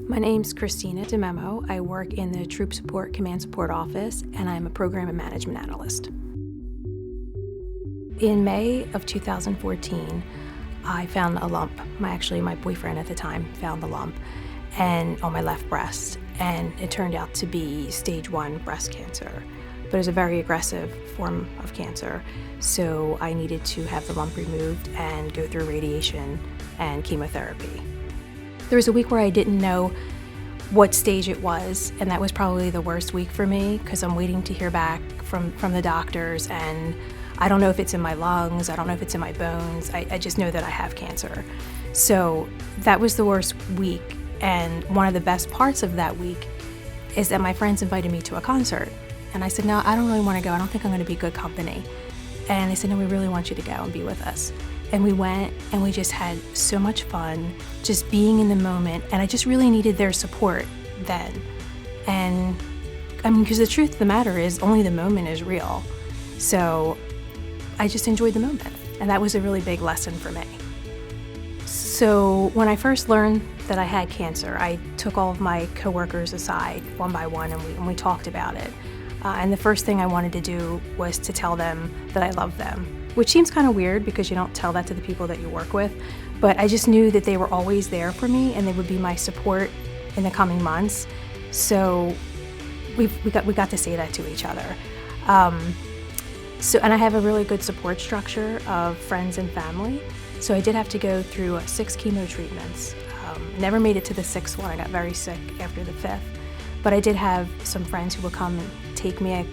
My name's Christina Dimemmo. I work in the Troop Support Command Support Office, and I'm a Program and Management Analyst. In May of 2014, I found a lump. My boyfriend at the time found the lump and on my left breast, and it turned out to be stage 1 breast cancer. But it was a very aggressive form of cancer, so I needed to have the lump removed and go through radiation and chemotherapy. There was a week where I didn't know what stage it was, and that was probably the worst week for me because I'm waiting to hear back from the doctors, and I don't know if it's in my lungs, I don't know if it's in my bones, I just know that I have cancer. So that was the worst week, and one of the best parts of that week is that my friends invited me to a concert. And I said, no, I don't really want to go, I don't think I'm going to be good company. And they said, no, we really want you to go and be with us. And we went, and we just had so much fun, just being in the moment, and I just really needed their support then. And I mean, because the truth of the matter is, only the moment is real. So I just enjoyed the moment, and that was a really big lesson for me. So when I first learned that I had cancer, I took all of my coworkers aside one by one, and we talked about it. And the first thing I wanted to do was to tell them that I loved them, which seems kind of weird because you don't tell that to the people that you work with, but I just knew that they were always there for me and they would be my support in the coming months. So we got to say that to each other. And I have a really good support structure of friends and family. So I did have to go through 6 chemo treatments. Never made it to the 6th one. I got very sick after the 5th. But I did have some friends who would come and take me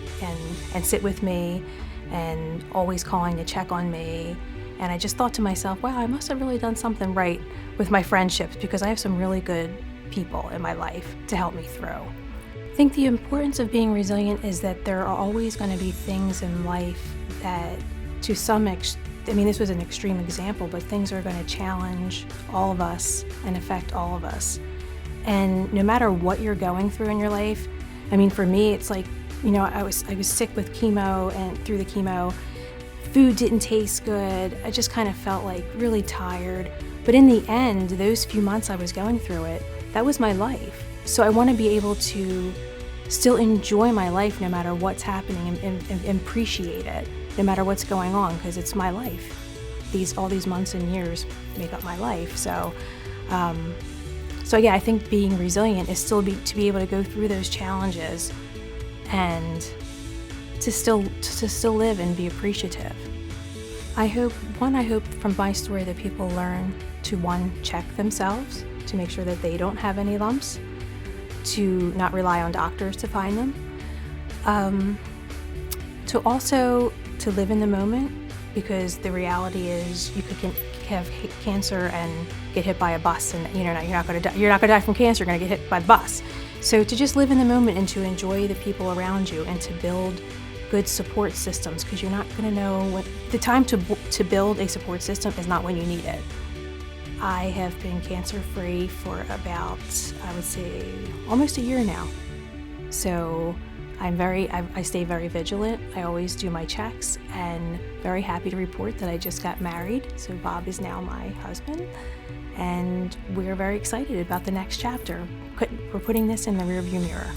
and sit with me and always calling to check on me. And I just thought to myself, wow, I must have really done something right with my friendships because I have some really good people in my life to help me through. I think the importance of being resilient is that there are always going to be things in life that to some extent, I mean, this was an extreme example, but things are going to challenge all of us and affect all of us. And no matter what you're going through in your life, I mean, for me, it's like, you know, I was sick with chemo, and through the chemo, food didn't taste good. I just kind of felt like really tired. But in the end, those few months I was going through it, that was my life. So I want to be able to still enjoy my life no matter what's happening and appreciate it no matter what's going on, because it's my life. All these months and years make up my life. So yeah, I think being resilient is to be able to go through those challenges and to still live and be appreciative. I hope from my story that people learn to, 1, check themselves to make sure that they don't have any lumps, to not rely on doctors to find them, to also to live in the moment, because the reality is you could have cancer and get hit by a bus, and you're not going to die from cancer. You're going to get hit by the bus. So to just live in the moment and to enjoy the people around you and to build good support systems, because you're not going to know what the time to build a support system is not when you need it. I have been cancer-free for about, I would say, almost a year now. So I stay very vigilant. I always do my checks, and very happy to report that I just got married. So Bob is now my husband, and we're very excited about the next chapter. We're putting this in the rearview mirror.